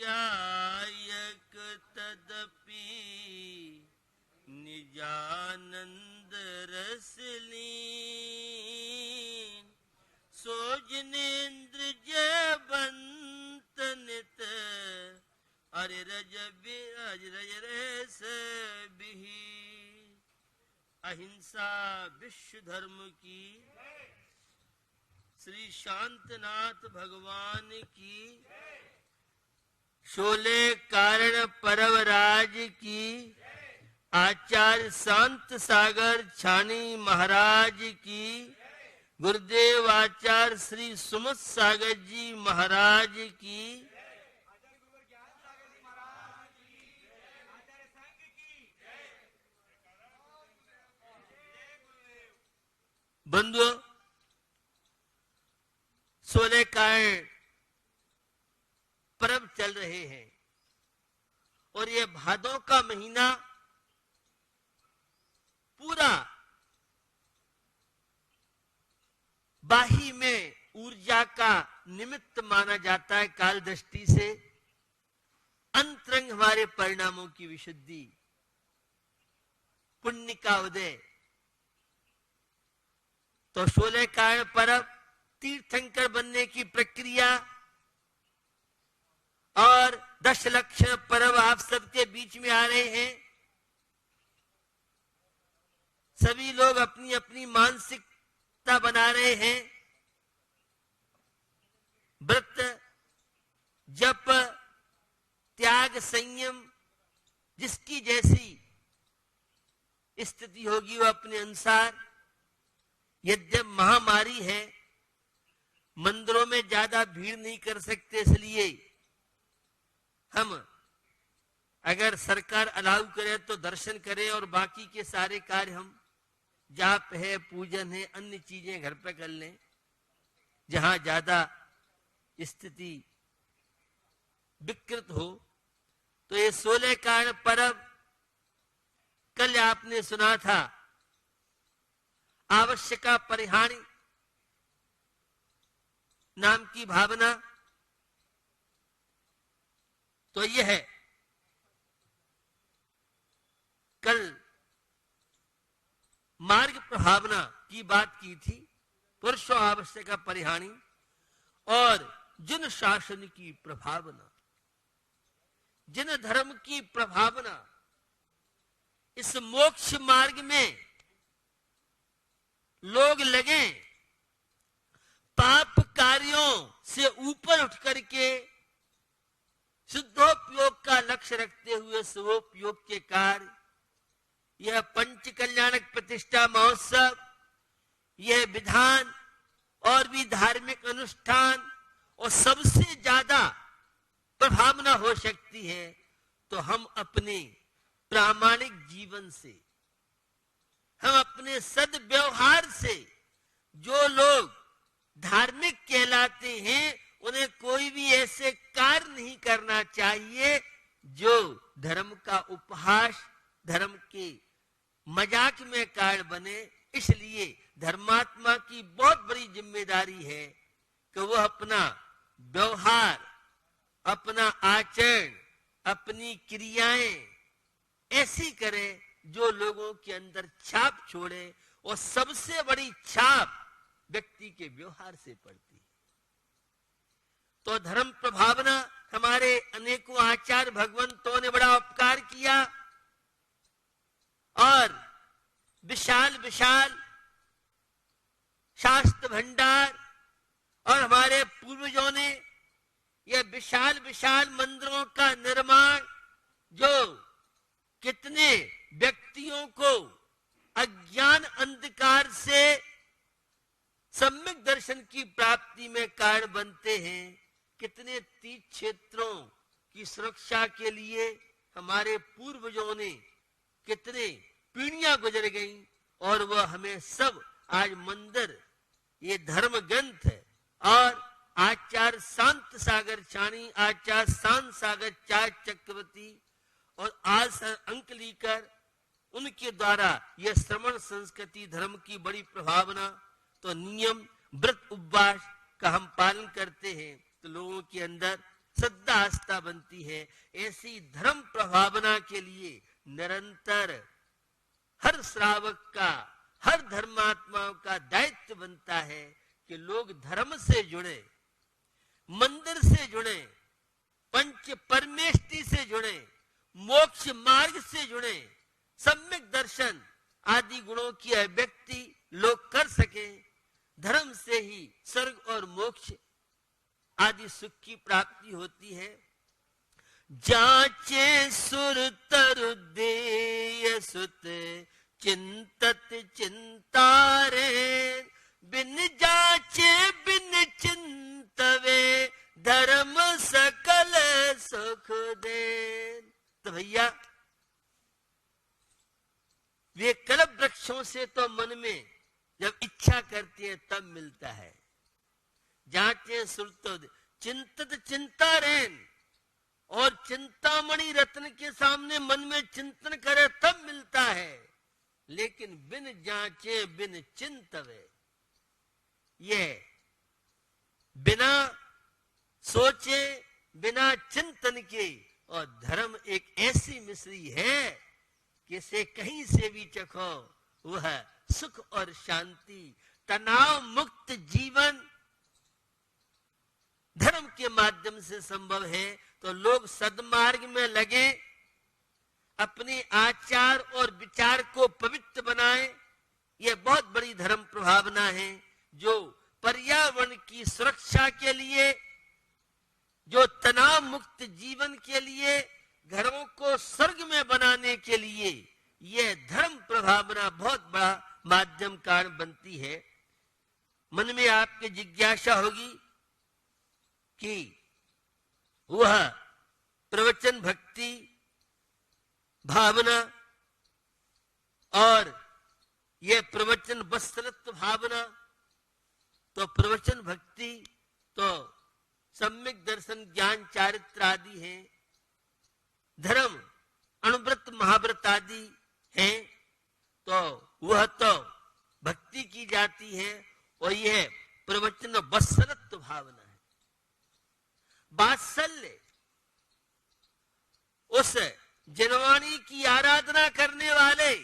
जायक तदपि निजानंद रस लीन सो जिनेन्द्र जयवंत नित अरे रज रस बिही। अहिंसा विश्व धर्म की, श्री शांतनाथ भगवान की, शोले कारण परवराज की, आचार्य शांत सागर छानी महाराज की, गुरुदेव आचार्य श्री सुमत सागर जी महाराज की, बंधुओं, 16 कारण पर्व चल रहे हैं और ये भादों का महीना पूरा बाही में ऊर्जा का निमित्त माना जाता है। काल दृष्टि से अंतरंग हमारे परिणामों की विशुद्धि, पुण्य का उदय। तो 16 कारण पर्व, तीर्थंकर बनने की प्रक्रिया और 10 लक्षण पर्व आप सबके बीच में आ रहे हैं। सभी लोग अपनी अपनी मानसिकता बना रहे हैं। व्रत, जप, त्याग, संयम, जिसकी जैसी स्थिति होगी वो अपने अनुसार। यद्यप महामारी है, मंदिरों में ज्यादा भीड़ नहीं कर सकते, इसलिए हम अगर सरकार अलाउ करे तो दर्शन करें और बाकी के सारे कार्य हम जाप है, पूजन है, अन्य चीजें घर पे कर लें जहां ज्यादा स्थिति विकृत हो। तो ये 16 कारण पर्व कल आपने सुना था, आवश्यका परिहाणी नाम की भावना। तो यह है, कल मार्ग प्रभावना की बात की थी, पुरुषो आवश्यका परिहाणी, और जिन शासन की प्रभावना, जिन धर्म की प्रभावना। इस मोक्ष मार्ग में लोग लगे पाप कार्यों से ऊपर उठ करके शुद्धोपयोग का लक्ष्य रखते हुए शुभोपयोग के कार्य। यह पंच कल्याणक प्रतिष्ठा महोत्सव, यह विधान और भी धार्मिक अनुष्ठान, और सबसे ज्यादा प्रभावना हो सकती है तो हम अपने प्रामाणिक जीवन से, हम अपने सद्व्यवहार से। जो लोग धार्मिक कहलाते हैं उन्हें कोई भी ऐसे कार्य नहीं करना चाहिए जो धर्म का उपहास, धर्म के मजाक में कार्य बने। इसलिए धर्मात्मा की बहुत बड़ी जिम्मेदारी है कि वह अपना व्यवहार, अपना आचरण, अपनी क्रियाएं ऐसी करे जो लोगों के अंदर छाप छोड़े, और सबसे बड़ी छाप व्यक्ति के व्यवहार से पड़ती है। तो धर्म प्रभावना, हमारे अनेकों आचार्य भगवंतों ने बड़ा उपकार किया, और विशाल विशाल शास्त्र भंडार, और हमारे पूर्वजों ने यह विशाल विशाल मंदिरों का निर्माण, जो कितने व्यक्तियों को अज्ञान अंधकार से सम्यक दर्शन की प्राप्ति में कारण बनते हैं। कितने तीर्थ क्षेत्रों की सुरक्षा के लिए हमारे पूर्वजों ने कितने पीढ़ियां गुजर गई, और वह हमें सब आज मंदिर, ये धर्म ग्रंथ है। और आचार्य शांत सागर छानी, आचार्य शांत सागर चार चक्रवर्ती और आज अंक लेकर उनके द्वारा यह श्रवण संस्कृति धर्म की बड़ी प्रभावना। तो नियम, व्रत, उपवास का हम पालन करते हैं तो लोगों के अंदर श्रद्धा आस्था बनती है। ऐसी धर्म प्रभावना के लिए निरंतर हर श्रावक का, हर धर्मात्माओं का दायित्व बनता है कि लोग धर्म से जुड़े, मंदिर से जुड़े, पंच परमेष्टि से जुड़े, मोक्ष मार्ग से जुड़े, सम्यक दर्शन आदि गुणों की अभिव्यक्ति लोग कर सके। धर्म से ही स्वर्ग और मोक्ष आदि सुख की प्राप्ति होती है। जाचे सुर तरु देय सुत चिंतत चिंतारे, बिन जाचे बिन चिंतवे धर्म सकल सुख दे। तो भैया वे कल्प वृक्षों से तो मन में जब इच्छा करती है तब मिलता है। जांचे सुरतो चिंतित चिंता रेन, और चिंतामणि रत्न के सामने मन में चिंतन करे तब मिलता है। लेकिन बिन जांचे बिन चिंतवे, ये बिना सोचे बिना चिंतन के, और धर्म एक ऐसी मिश्री है कि इसे कहीं से भी चखो वह सुख और शांति, तनाव मुक्त जीवन धर्म के माध्यम से संभव है। तो लोग सद्मार्ग में लगे, अपने आचार और विचार को पवित्र बनाएं। यह बहुत बड़ी धर्म प्रभावना है जो पर्यावरण की सुरक्षा के लिए, जो तनाव मुक्त जीवन के लिए, घरों को स्वर्ग में बनाने के लिए यह धर्म प्रभावना बहुत बड़ा माध्यम कारण बनती है। मन में आपके जिज्ञासा होगी कि वह प्रवचन भक्ति भावना और यह प्रवचन वत्सलत्व भावना, तो प्रवचन भक्ति तो सम्यक दर्शन ज्ञान चारित्र आदि है, धर्म अणुव्रत महाव्रत आदि है, तो वह तो भक्ति की जाती है। और यह प्रवचन वत्सलत्व भावना है। वात्सल्य उस जनवाणी की आराधना करने वाले,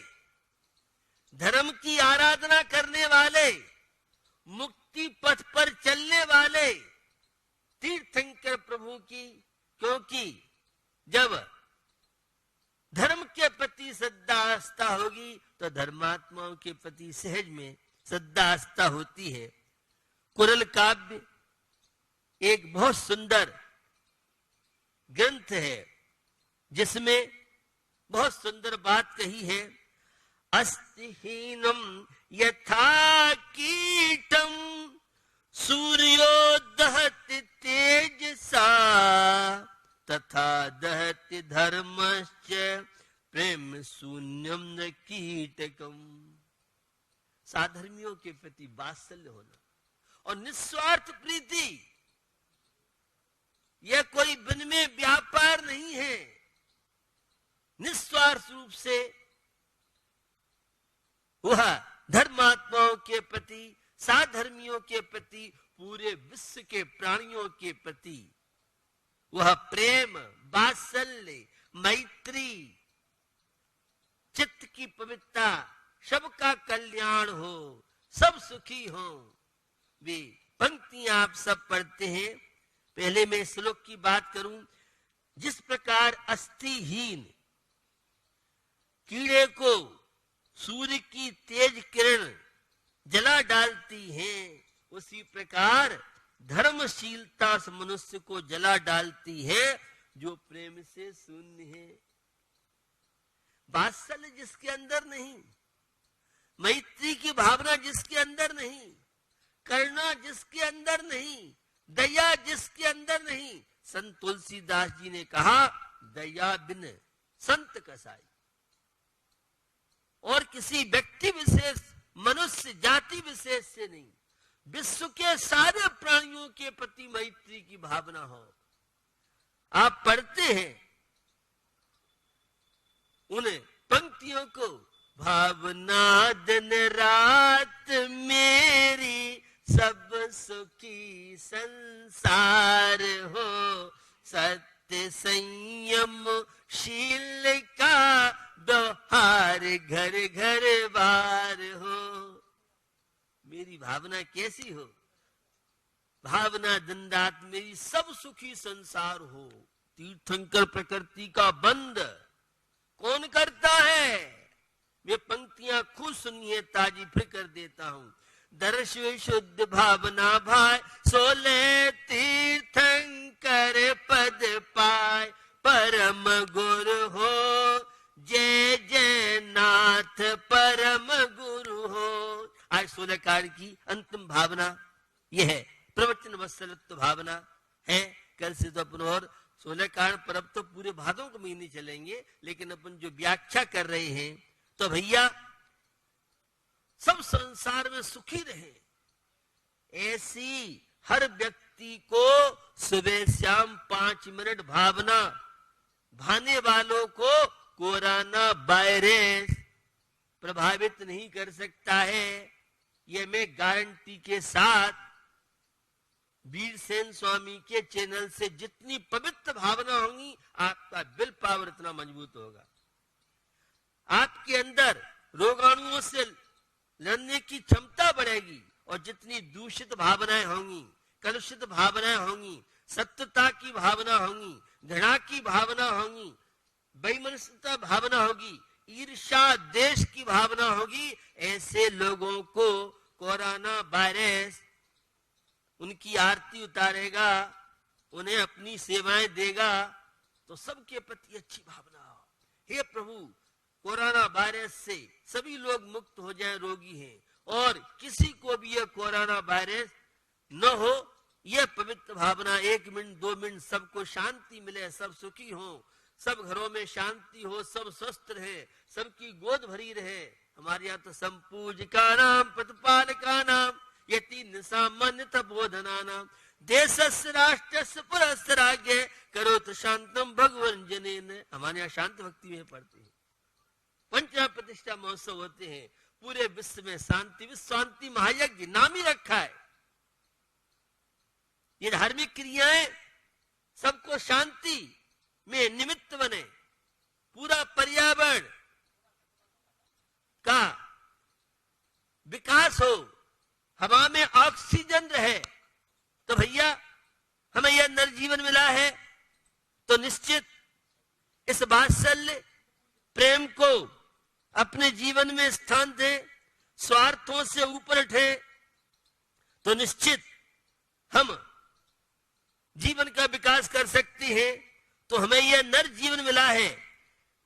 धर्म की आराधना करने वाले, मुक्ति पथ पर चलने वाले तीर्थंकर प्रभु की, क्योंकि जब धर्म के प्रति श्रद्धा आस्था होगी तो धर्मात्माओं के प्रति सहज में श्रद्धा आस्था होती है। कुरल काव्य एक बहुत सुंदर ग्रंथ है जिसमें बहुत सुंदर बात कही है। अस्तिहीनम यथा कीटम सूर्यो दहति तेजसा, तथा दहति धर्मश्च प्रेम शून्यम न कीटकम। साधर्मियों के प्रति वात्सल्य होना और निस्वार्थ प्रीति, यह कोई बिन में व्यापार नहीं है। निस्वार्थ रूप से वह धर्मात्माओं के प्रति, साधर्मियों के प्रति, पूरे विश्व के प्राणियों के प्रति वह प्रेम, वात्सल्य, मैत्री, चित्त की पवित्रता, सबका कल्याण हो, सब सुखी हो। वे पंक्तियां आप सब पढ़ते हैं। पहले मैं श्लोक की बात करूं। जिस प्रकार अस्थिहीन कीड़े को सूर्य की तेज किरण जला डालती हैं, उसी प्रकार धर्मशीलता मनुष्य को जला डालती है जो प्रेम से शून्य है। वात्सल्य जिसके अंदर नहीं, मैत्री की भावना जिसके अंदर नहीं, करुणा जिसके अंदर नहीं, दया जिसके अंदर नहीं, संत तुलसीदास जी ने कहा दया बिन संत कसाई। और किसी व्यक्ति विशेष, मनुष्य जाति विशेष से नहीं, विश्व के सारे प्राणियों के प्रति मैत्री की भावना हो। आप पढ़ते हैं उन पंक्तियों को, भावना दिन रात मेरी सब सुखी संसार हो, संयम शील का व्यवहार घर घर बार हो। मेरी भावना कैसी हो? भावना दंडात मेरी सब सुखी संसार हो। तीर्थंकर प्रकृति का बंद कौन करता है? वे पंक्तियां खुद सुनिए, ताजी फिर कर देता हूं। दर्श शुद्ध भावना भाई, सोले तीर्थंकर पद पाए, परम गुरु हो जय जय नाथ परम गुरु हो। आज 16 कार की अंतिम भावना यह है, प्रवचन वत्सलत्व भावना है। कल से तो अपन और 16 कारण पर अब तो पूरे भादों के महीने चलेंगे, लेकिन अपन जो व्याख्या कर रहे हैं तो भैया सब संसार में सुखी रहे, ऐसी हर व्यक्ति को सुबह शाम 5 मिनट भावना भाने वालों को कोरोना वायरस प्रभावित नहीं कर सकता है। यह मैं गारंटी के साथ वीरसेन स्वामी के चैनल से जितनी पवित्र भावना होंगी, आपका विल पावर इतना मजबूत होगा। आपके अंदर रोगाणुओं से लड़ने की क्षमता बढ़ेगी, और जितनी दूषित भावनाएं होंगी, कलुषित भावनाएं होंगी, सत्यता की भावना होंगी, घृणा की भावना होंगी, बेईमानता भावना होगी, ईर्ष्या देश की भावना होगी, ऐसे लोगों को कोरोना वायरस उनकी आरती उतारेगा, उन्हें अपनी सेवाएं देगा, तो सबके प्रति अच्छी भावना हो। हे प्रभु, कोरोना वायरस से सभी लोग मुक्त हो जाएं, रोगी हैं, और किसी को भी यह कोरोना वायरस न हो, यह पवित्र भावना 1 मिनट 2 मिनट सबको शांति मिले, सब सुखी हो, सब घरों में शांति हो, सब स्वस्थ रहे, सबकी गोद भरी रहे। हमारे यहाँ तो संपूज का नाम, प्रतिपाल का नाम, यति निसामान्यत बोधना नाम, देशस्य राष्ट्रस्य पुरस्य राज्ञे करोत शांतम भगवन जनेन। हमारे यहाँ शांत भक्ति में पढ़ते हैं, पंचमा प्रतिष्ठा महोत्सव होते हैं, पूरे विश्व में शांति, विश्व शांति महायज्ञ नाम ही रखा है। ये धार्मिक क्रियाएं सबको शांति में निमित्त बने, पूरा पर्यावरण का विकास हो, हवा में ऑक्सीजन रहे। तो भैया हमें यह नरजीवन मिला है, तो निश्चित इस वात्सल्य प्रेम को अपने जीवन में स्थान दे, स्वार्थों से ऊपर उठे, तो निश्चित हम जीवन का विकास कर सकते हैं। तो हमें यह नर जीवन मिला है,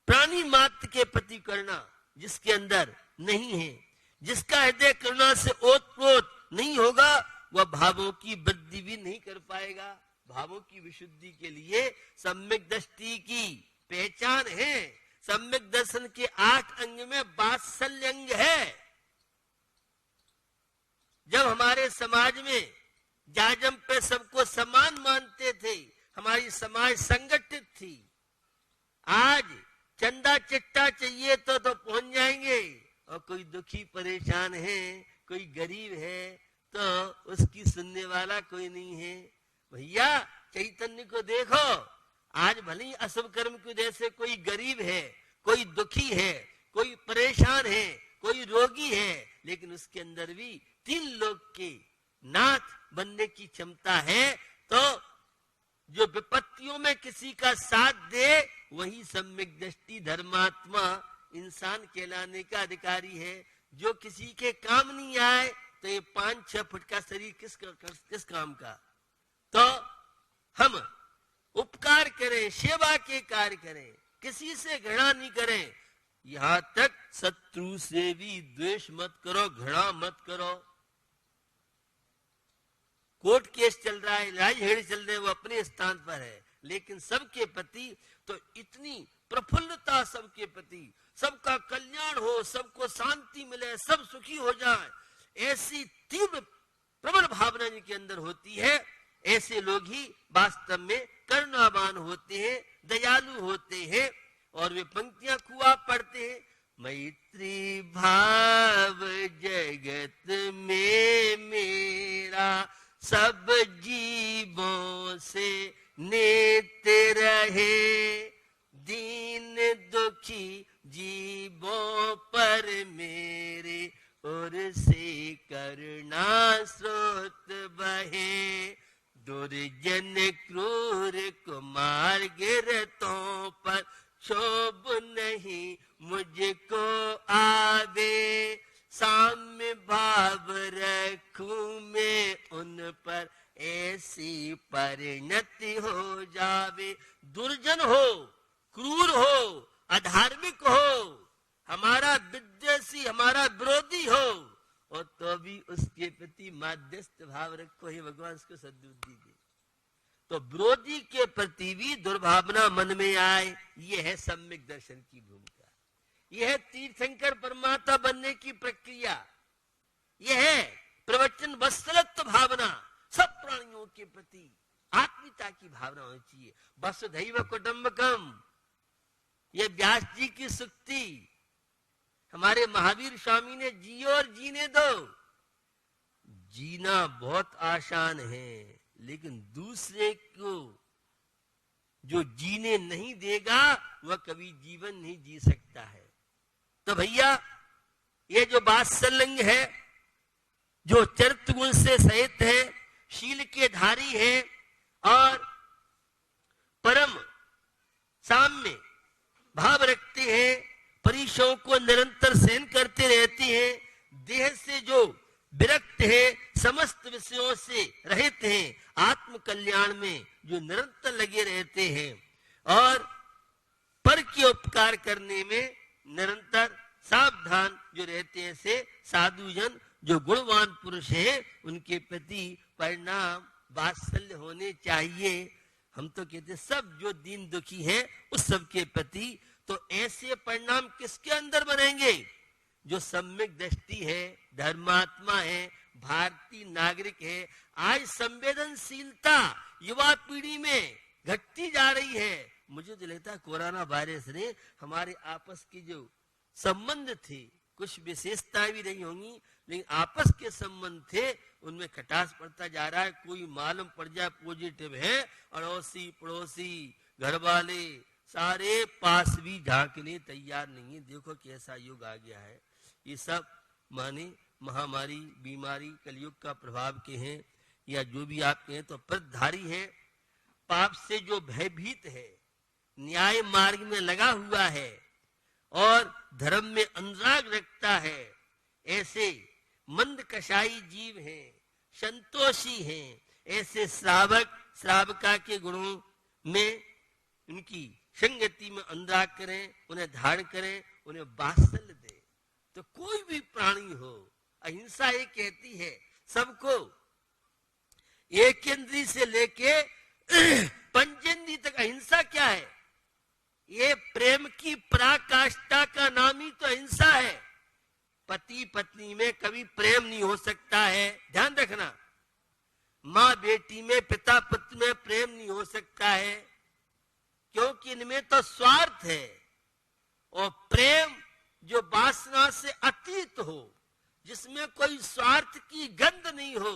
प्राणी मात्र के प्रति करुणा जिसके अंदर नहीं है, जिसका हृदय करुणा से ओतप्रोत नहीं होगा, वह भावों की वृद्धि भी नहीं कर पाएगा। भावों की विशुद्धि के लिए सम्यक दृष्टि की पहचान है। सम्यक दर्शन के 8 अंग में वात्सल्य अंग है। जब हमारे समाज में जाजम पे सबको समान मानते थे, हमारी समाज संगठित थी। आज चंदा चिट्टा चाहिए तो पहुंच जाएंगे, और कोई दुखी परेशान है, कोई गरीब है, तो उसकी सुनने वाला कोई नहीं है। भैया चैतन्य को देखो, आज भले ही अशुभ कर्म की वजह से कोई गरीब है, कोई दुखी है, कोई परेशान है, कोई रोगी है, लेकिन उसके अंदर भी 3 लोक के नाथ बनने की क्षमता है। तो जो विपत्तियों में किसी का साथ दे, वही सम्यक दृष्टि धर्मात्मा इंसान कहलाने का अधिकारी है। जो किसी के काम नहीं आए, तो ये 5-6 फुट का शरीर किस काम का। तो हम उपकार करें, सेवा के कार्य करें, किसी से घृणा नहीं करें, यहां तक शत्रु से भी द्वेष मत करो, घृणा मत करो। कोर्ट केस चल रहा है, लड़ाई झगड़े चल रहे हैं, वो अपने स्थान पर है, लेकिन सबके प्रति तो इतनी प्रफुल्लता, सबके प्रति सबका कल्याण हो, सबको शांति मिले, सब सुखी हो जाए, ऐसी तीव्र प्रबल भावना जिनके अंदर होती है, ऐसे लोग ही वास्तव में करुणावान होते हैं, दयालु होते हैं। और वे पंक्तियां खुआ पढ़ते हैं, मैत्री भाव जगत में मेरा, सब जीवों से नेत रहे, मार गिरतों पर क्षोभ नहीं मुझको आवे, साम्य भाव रखूं मैं उन पर ऐसी परिणति हो जावे। दुर्जन हो, क्रूर हो, अधार्मिक हो, हमारा विद्वेषी, हमारा विरोधी हो, और तो भी उसके प्रति माध्यस्थ भाव रखो, हे भगवान उसको सद्बुद्धि दे। तो विरोधी के प्रति भी दुर्भावना मन में आए, यह है सम्यक दर्शन की भूमिका। यह है तीर्थंकर परमात्मा बनने की प्रक्रिया। यह है प्रवचन वत्सलत्व भावना, सब प्राणियों के प्रति आत्मीयता की भावना होनी चाहिए। वसुधैव कुटुंबकम, यह व्यास जी की सुक्ति हमारे महावीर स्वामी ने जियो और जीने दो। जीना बहुत आसान है, लेकिन दूसरे को जो जीने नहीं देगा वह कभी जीवन नहीं जी सकता है। तो भैया, ये जो वात्सल्य है, जो चरित्र गुण से सहित है, शील के धारी है और परम साम्य भाव रखते हैं, परीक्षाओं को निरंतर सहन करते रहते हैं, देह से जो विरक्त है, समस्त विषयों से रहित हैं, आत्म कल्याण में जो निरंतर लगे रहते हैं और पर के उपकार करने में निरंतर सावधान जो रहते हैं, से साधुजन जो गुणवान पुरुष हैं, उनके प्रति परिणाम वात्सल्य होने चाहिए। हम तो कहते सब जो दीन दुखी है उस सब के प्रति। तो ऐसे परिणाम किसके अंदर बनेंगे? जो सम्यक दृष्टि है, धर्मात्मा है, भारतीय नागरिक है। आज संवेदनशीलता युवा पीढ़ी में घटती जा रही है। मुझे तो लगता है कोरोना वायरस ने हमारे आपस की जो संबंध थे, कुछ विशेषताएं भी नहीं होंगी, लेकिन आपस के संबंध थे, उनमें खटास पड़ता जा रहा है। कोई मालूम पड़ जाए पॉजिटिव है, अड़ोसी पड़ोसी घर वाले सारे पास भी झांकने तैयार नहीं है। देखो कैसा युग आ गया है। ये सब माने महामारी, बीमारी, कलयुग का प्रभाव के हैं, या जो भी आप कहें तो प्रधारी है। पाप से जो भयभीत है, न्याय मार्ग में लगा हुआ है और धर्म में अनुराग रखता है, ऐसे मंद कषाई जीव हैं, संतोषी हैं, ऐसे श्रावक श्रावका के गुणों में उनकी संगति में अनुराग करें, उन्हें धारण करें, उन्हें वात्सल्य दें। तो कोई भी प्राणी हो, अहिंसा ये कहती है सबको एक इंद्री से लेके पंचेंद्री तक। अहिंसा क्या है? ये प्रेम की पराकाष्ठा का नाम ही तो अहिंसा है। पति पत्नी में कभी प्रेम नहीं हो सकता है, ध्यान रखना। माँ बेटी में, पिता पुत्र में प्रेम नहीं हो सकता है, क्योंकि इनमें तो स्वार्थ है। और प्रेम जो वासना से अतीत हो, जिसमें कोई स्वार्थ की गंध नहीं हो,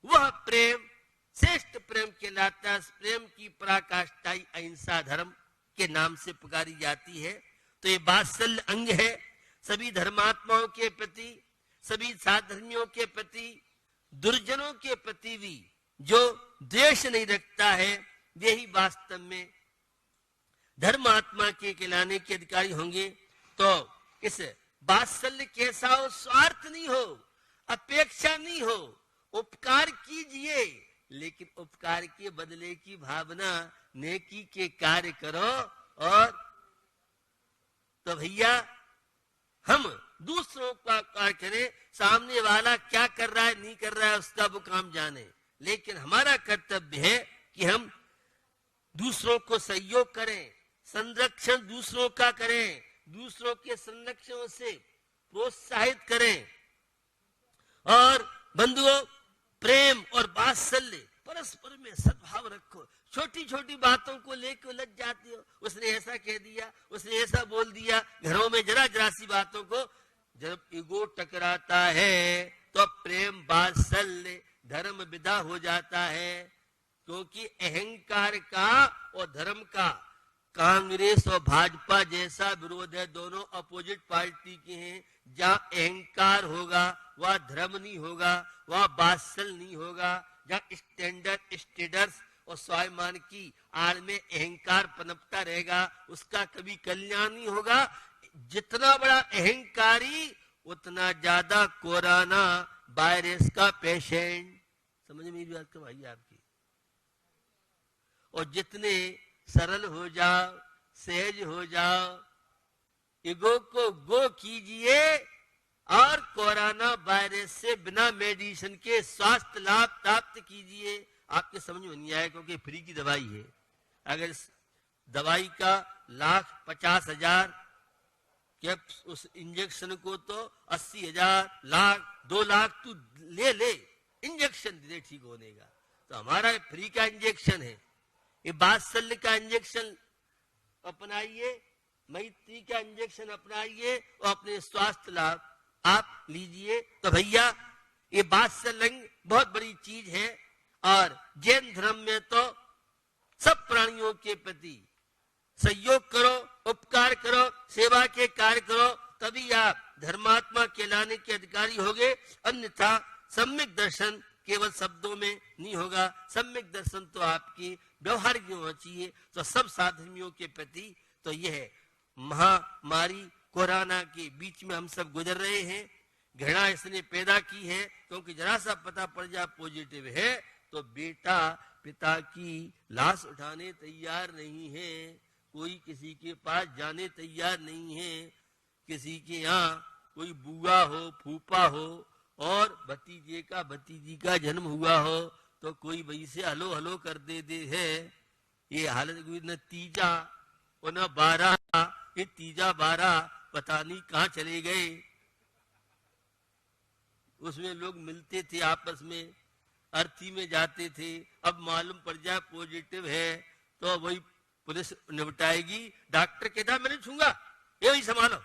वह प्रेम श्रेष्ठ प्रेम कहलाता है। प्रेम की पराकाष्ठा अहिंसा धर्म के नाम से पुकारी जाती है। तो ये वात्सल्य अंग है सभी धर्मात्माओं के प्रति, सभी साधर्मियों के प्रति, दुर्जनों के प्रति भी जो द्वेष नहीं रखता है, वे ही वास्तव में धर्मात्मा के कहलाने के अधिकारी होंगे। तो इस वात्सल्य कैसा हो? स्वार्थ नहीं हो, अपेक्षा नहीं हो, उपकार कीजिए, लेकिन उपकार के बदले की भावना, नेकी के कार्य करो। और तो भैया हम दूसरों का कार्य करें, सामने वाला क्या कर रहा है नहीं कर रहा है उसका वो काम जाने, लेकिन हमारा कर्तव्य है कि हम दूसरों को सहयोग करें, संरक्षण दूसरों का करें, दूसरों के संरक्षण से प्रोत्साहित करें। और बंधुओं, प्रेम और वात्सल्य परस्पर में सद्भाव रखो। छोटी छोटी बातों को लेकर उलझ जाती हो, उसने ऐसा कह दिया, उसने ऐसा बोल दिया। घरों में जरा जरा सी बातों को जब ईगो टकराता है तो प्रेम वात्सल्य धर्म विदा हो जाता है। क्योंकि अहंकार का और धर्म का कांग्रेस और भाजपा जैसा विरोध है, दोनों अपोजिट पार्टी के हैं। जहां अहंकार होगा वह धर्म नहीं होगा, वह वात्सल्य नहीं होगा। जहां स्टैंडर्ड स्टेटस और स्वाभिमान की आड़ में अहंकार पनपता रहेगा, उसका कभी कल्याण नहीं होगा। जितना बड़ा अहंकारी उतना ज्यादा कोरोना वायरस का पेशेंट। समझ में मेरी बात का भाई आपकी? और जितने सरल हो जाओ, सहज हो जाओ, ईगो को गो कीजिए और कोरोना वायरस से बिना मेडिसिन के स्वास्थ्य लाभ प्राप्त कीजिए। आपके समझ में नहीं आया क्योंकि फ्री की दवाई है। अगर दवाई का 1,50,000 क्या उस इंजेक्शन को तो 80,000, लाख, 2 लाख तू ले ले, इंजेक्शन दे ठीक होने का। तो हमारा फ्री का इंजेक्शन है, ये वात्सल्य का इंजेक्शन अपनाइए, मैत्री का इंजेक्शन अपनाइए और अपने स्वास्थ्य लाभ आप लीजिए। तो भैया ये वात्सल्य बहुत बड़ी चीज है। और जैन धर्म में तो सब प्राणियों के प्रति सहयोग करो, उपकार करो, सेवा के कार्य करो, तभी आप धर्मात्मा कहलाने के अधिकारी होगे। अन्यथा सम्यक दर्शन केवल शब्दों में नहीं होगा, सम्यक दर्शन तो आपकी व्यवहार की होना चाहिए। तो सब साधर्मियों के प्रति तो यह महामारी कोरोना के बीच में हम सब गुजर रहे हैं। घृणा इसने पैदा की है क्योंकि जरा सा पता पड़ जाए पॉजिटिव है तो बेटा पिता की लाश उठाने तैयार नहीं है, कोई किसी के पास जाने तैयार नहीं है। किसी के यहाँ कोई बुआ हो, फूफा हो और भतीजे का भतीजी का जन्म हुआ हो तो कोई वही से हलो हलो कर दे है। ये हालत न तीजा और न 12, ये तीजा 12 पता नहीं कहाँ चले गए। उसमें लोग मिलते थे आपस में, अर्थी में जाते थे। अब मालूम पड़ जाए पॉजिटिव है तो वही पुलिस निपटाएगी। डॉक्टर कहता मैं नहीं छूंगा, ये वही संभालो।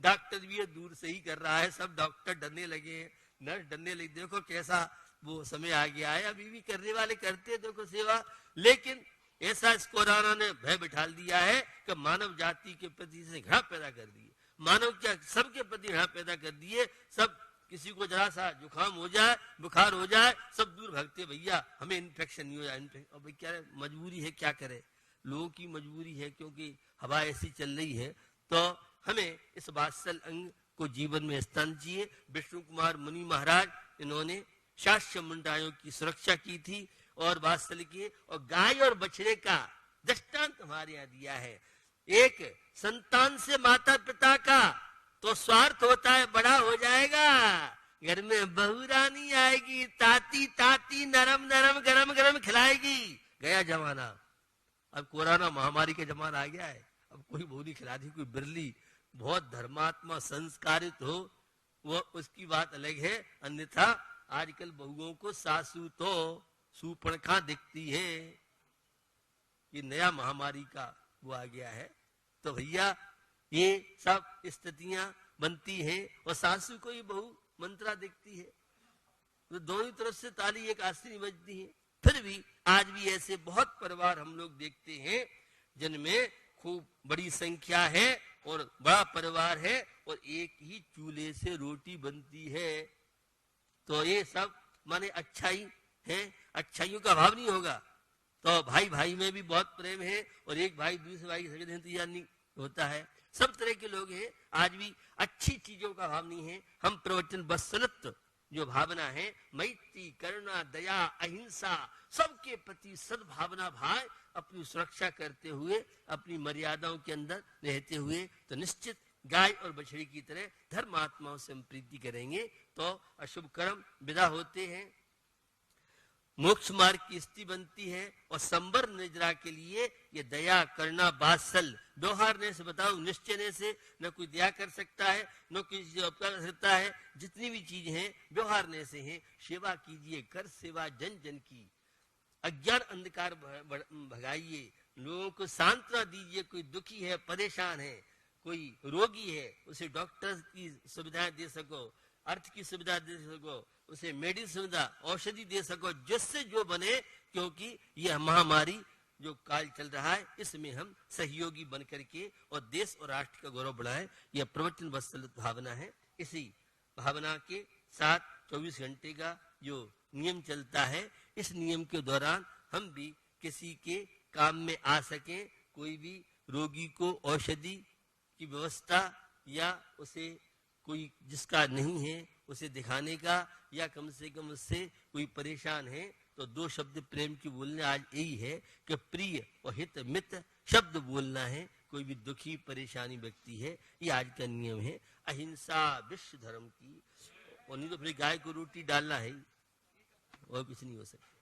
डॉक्टर भी ये दूर से ही कर रहा है, सब डॉक्टर डरने लगे, नर्स डरने लगे। देखो कैसा वो समय आ गया है, अभी भी करने वाले करते देखो सेवा। लेकिन ऐसा इस कोरोना ने भय बिठा दिया है कि मानव जाति के प्रति से घृणा पैदा कर दी है। मानव क्या सबके प्रति घृणा पैदा कर दी है। सब किसी को जरा सा जुकाम हो जाए, बुखार हो जाए, सब दूर भागते, भैया हमें इन्फेक्शन नहीं हो जाए। अब भाई क्या मजबूरी है, क्या करे, लोगों की मजबूरी है क्योंकि हवा ऐसी चल रही है। तो हमें इस वात्सल अंग को जीवन में स्थान चाहिए। विष्णु कुमार मुनि महाराज इन्होंने शास्य मुंडायों की सुरक्षा की थी और वात्सल्य की, और गाय और बछड़े का दृष्टांत हमारे यहाँ दिया है। एक संतान से माता पिता का तो स्वार्थ होता है, बड़ा हो जाएगा घर में बहू रानी आएगी, ताती ताती नरम नरम गरम गरम खिलाएगी। गया जमाना, अब कोरोना महामारी का जमाना आ गया है। अब कोई बहू नहीं खिलाती, कोई बिरली बहुत धर्मात्मा संस्कारित हो वो उसकी बात अलग है। अन्यथा आजकल बहुओं को सासू तो सूपणखा दिखती है। ये नया महामारी का वो आ गया है। तो भैया ये सब स्थितियां बनती हैं और सासू को ही बहु मंत्रा दिखती है, तो दोनों तरफ से ताली एक आस्ती नहीं बजती है। फिर भी आज भी ऐसे बहुत परिवार हम लोग देखते हैं जिनमें खूब बड़ी संख्या है और बड़ा परिवार है और एक ही चूल्हे से रोटी बनती है। तो ये सब माने अच्छाई है, अच्छाइयों का अभाव नहीं होगा। तो भाई भाई में भी बहुत प्रेम है और एक भाई दूसरे भाई की इंतजार नहीं होता है। सब तरह के लोग हैं, आज भी अच्छी चीजों का भाव नहीं है। हम प्रवचन वत्सलत्व जो भावना है, मैत्री करुणा दया अहिंसा सबके प्रति सद्भावना भाव अपनी सुरक्षा करते हुए अपनी मर्यादाओं के अंदर रहते हुए तो निश्चित गाय और बछड़ी की तरह धर्मात्माओं से हम प्रीति करेंगे तो अशुभ कर्म विदा होते हैं, मोक्ष मार्ग की स्थिति बनती है। और संबर निद्रा के लिए ये दया करना वात्सल व्यवहारने से बताओ, निश्चय से न कोई दया कर सकता है न किसी उपकार कर सकता है। जितनी भी चीज हैं व्यवहारने से हैं। सेवा कीजिए, कर सेवा जन जन की, अज्ञान अंधकार भगाइए, लोगों को सांत्वना दीजिए। कोई दुखी है, परेशान है, कोई रोगी है, उसे डॉक्टर की सुविधाएं दे सको, अर्थ की सुविधा दे सको, उसे मेडिसिन सुविधा औषधि दे सको, जिससे जो बने। क्योंकि यह महामारी जो काल चल रहा है इसमें हम सहयोगी बन करके और देश और राष्ट्र का गौरव बढ़ाएं, यह प्रवचन वत्सल भावना है। इसी भावना के साथ 24 घंटे का जो नियम चलता है, इस नियम के दौरान हम भी किसी के काम में आ सके। कोई भी रोगी को औषधि की व्यवस्था या उसे कोई जिसका नहीं है उसे दिखाने का, या कम से कम उससे कोई परेशान है तो दो शब्द प्रेम की बोलने आज यही है कि प्रिय और हित मित शब्द बोलना है। कोई भी दुखी परेशानी व्यक्ति है, ये आज का नियम है। अहिंसा विश्व धर्म की, और नहीं तो फिर गाय को रोटी डालना है और कुछ नहीं हो सकता।